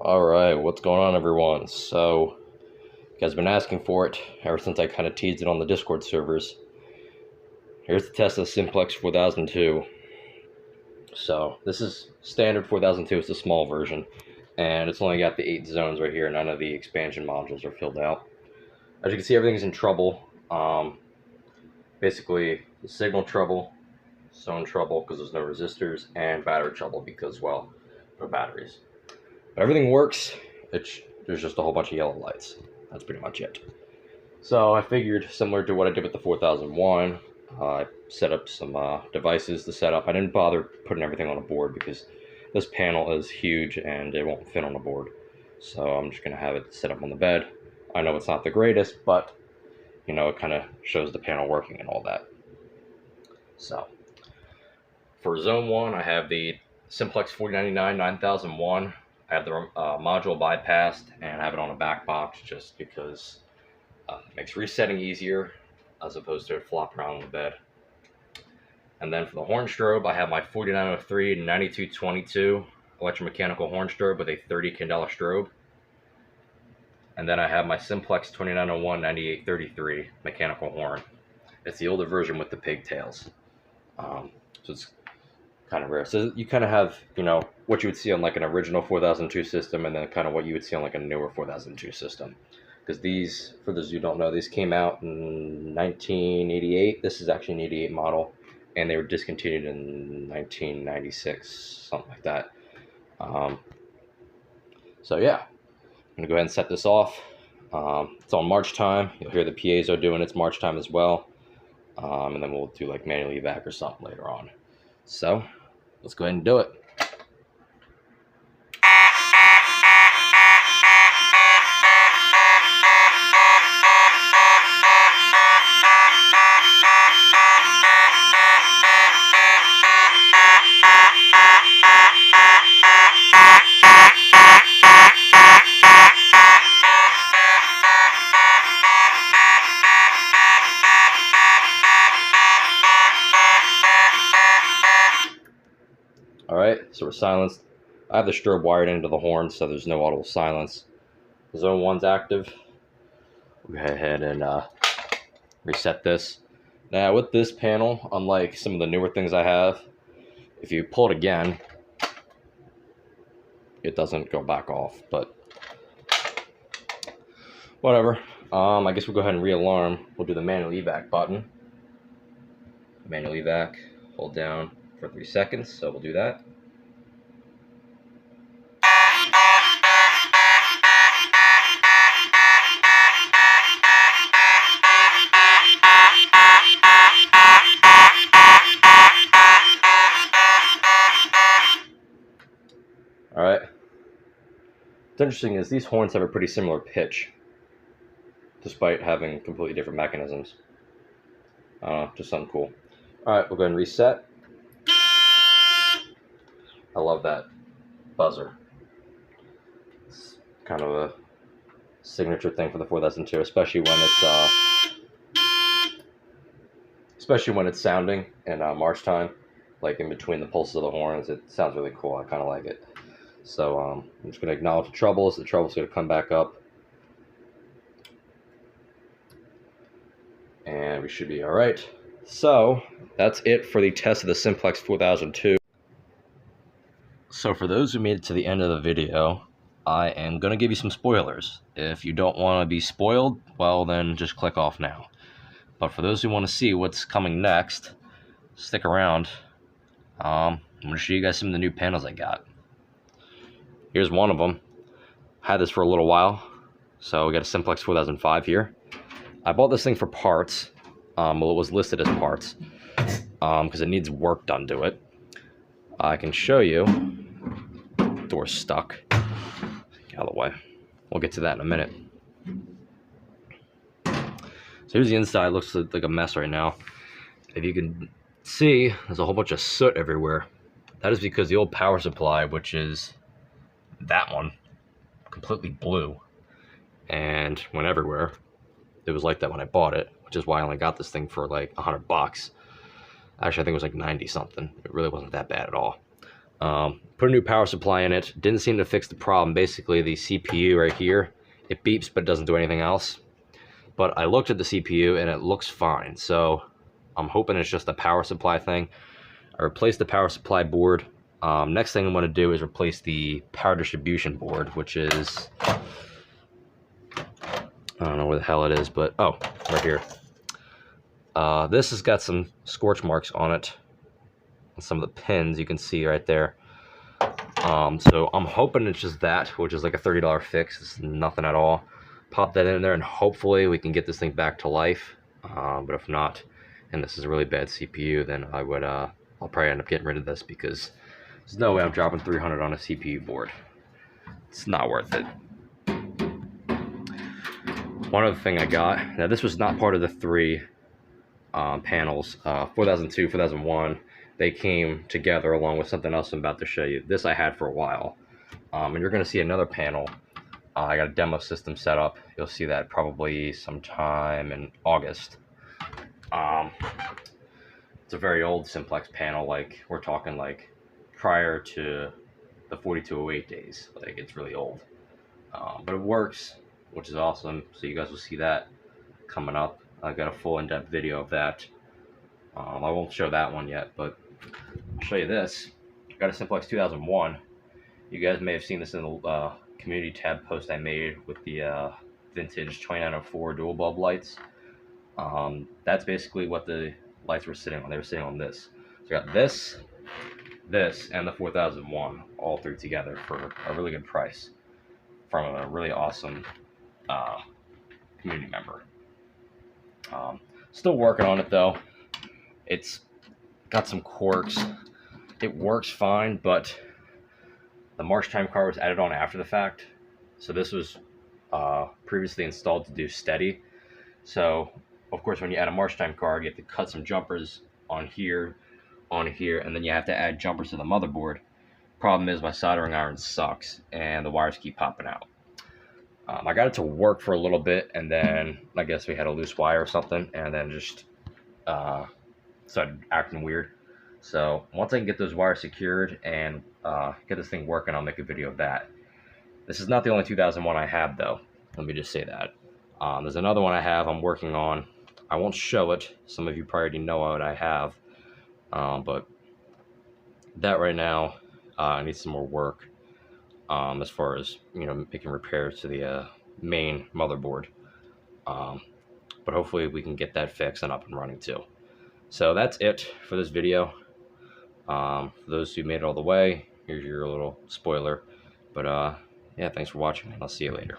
Alright, what's going on, everyone? So, you guys have been asking for it ever since I kind of teased it on the Discord servers. Here's the test of the Simplex 4002. So, this is standard 4002, it's a small version, and it's only got the 8 zones right here. None of the expansion modules are filled out. As you can see, everything's in trouble. Basically, the signal trouble, zone trouble because there's no resistors, and battery trouble because, well, no batteries. But everything works. There's just a whole bunch of yellow lights. That's pretty much it. So I figured, similar to what I did with the 4001, I set up some devices to set up. I didn't bother putting everything on a board because this panel is huge and it won't fit on a board. So I'm just going to have it set up on the bed. I know it's not the greatest, but you know, it kind of shows the panel working and all that. So for zone 1, I have the Simplex 4099 9001. I have the module bypassed and have it on a back box just because it makes resetting easier as opposed to it flopping around on the bed. And then for the horn strobe, I have my 4903 9222 electromechanical horn strobe with a 30 candela strobe. And then I have my Simplex 2901 9833 mechanical horn. It's the older version with the pigtails. So it's kind of rare. So you kind of have, you know, what you would see on like an original 4002 system, and then kind of what you would see on like a newer 4002 system. Because these, for those who don't know, these came out in 1988. This is actually an 88 model, and they were discontinued in 1996, something like that. So yeah, I'm gonna go ahead and set this off. It's on march time. You'll hear the piezo doing its march time as well. And then we'll do like manual evac or something later on. So let's go ahead and do it. Alright, so we're silenced. I have the strobe wired into the horn, so there's no audible silence. Zone 1's active. We'll go ahead and reset this. Now with this panel, unlike some of the newer things I have, if you pull it again, it doesn't go back off, but whatever. I guess we'll go ahead and re-alarm. We'll do the manual evac button. Manual evac, hold down for 3 seconds, so we'll do that. Alright. What's interesting is these horns have a pretty similar pitch, despite having completely different mechanisms. Just something cool. Alright, we'll go ahead and reset. I love that buzzer. It's kind of a signature thing for the 4002, especially when it's sounding in march time, like in between the pulses of the horns. It sounds really cool. I kind of like it. So I'm just going to acknowledge the troubles. The trouble's going to come back up, and we should be all right. So that's it for the test of the Simplex 4002. So for those who made it to the end of the video, I am going to give you some spoilers. If you don't want to be spoiled, well then just click off now. But for those who want to see what's coming next, stick around. I'm going to show you guys some of the new panels I got. Here's one of them. Had this for a little while, so we got a Simplex 4005 here. I bought this thing for parts. Well, it was listed as parts because it needs work done to it. I can show you. Door's stuck. Get out of the way. We'll get to that in a minute. So here's the inside. It looks like a mess right now. If you can see, there's a whole bunch of soot everywhere. That is because the old power supply, which is that one, completely blew and went everywhere. It was like that when I bought it, which is why I only got this thing for like $100. Actually, I think it was like 90 something. It really wasn't that bad at all. Put a new power supply in it. Didn't seem to fix the problem. Basically, the CPU right here, it beeps but doesn't do anything else. But I looked at the CPU and it looks fine. So I'm hoping it's just a power supply thing. I replaced the power supply board. Next thing I'm going to do is replace the power distribution board, which is, I don't know where the hell it is, but oh, right here. This has got some scorch marks on it. Some of the pins you can see right there. So I'm hoping it's just that, which is like a $30 fix. It's nothing at all. Pop that in there and hopefully we can get this thing back to life. But if not, and this is a really bad CPU, then I'll probably end up getting rid of this, because there's no way I'm dropping $300 on a CPU board. It's not worth it. One other thing I got, now this was not part of the 3 panels, 4002, 4001, they came together along with something else I'm about to show you. This I had for a while, and you're going to see another panel. I got a demo system set up. You'll see that probably sometime in August. It's a very old Simplex panel, like we're talking like prior to the 4208 days. Like, it's really old, but it works, which is awesome. So you guys will see that coming up. I got a full in-depth video of that. I won't show that one yet, but I'll show you this. I got a Simplex 2001. You guys may have seen this in the community tab post I made with the vintage 2904 dual bulb lights. That's basically what the lights were sitting on. They were sitting on this. So I got this, and the 4001 all 3 together for a really good price from a really awesome community member. Still working on it though. It's got some quirks. It works fine, but the march time card was added on after the fact. So this was previously installed to do steady. So of course, when you add a march time card, you have to cut some jumpers on here, and then you have to add jumpers to the motherboard. Problem is, my soldering iron sucks and the wires keep popping out. I got it to work for a little bit, and then I guess we had a loose wire or something, and then just started acting weird. So once I can get those wires secured and get this thing working, I'll make a video of that. This is not the only 2001 I have, though. Let me just say that. There's another one I have I'm working on. I won't show it. Some of you probably already know what I have. But that right now needs some more work. As far as, you know, making repairs to the main motherboard. But hopefully we can get that fixed and up and running too. So that's it for this video. For those who made it all the way, here's your little spoiler. But yeah, thanks for watching, and I'll see you later.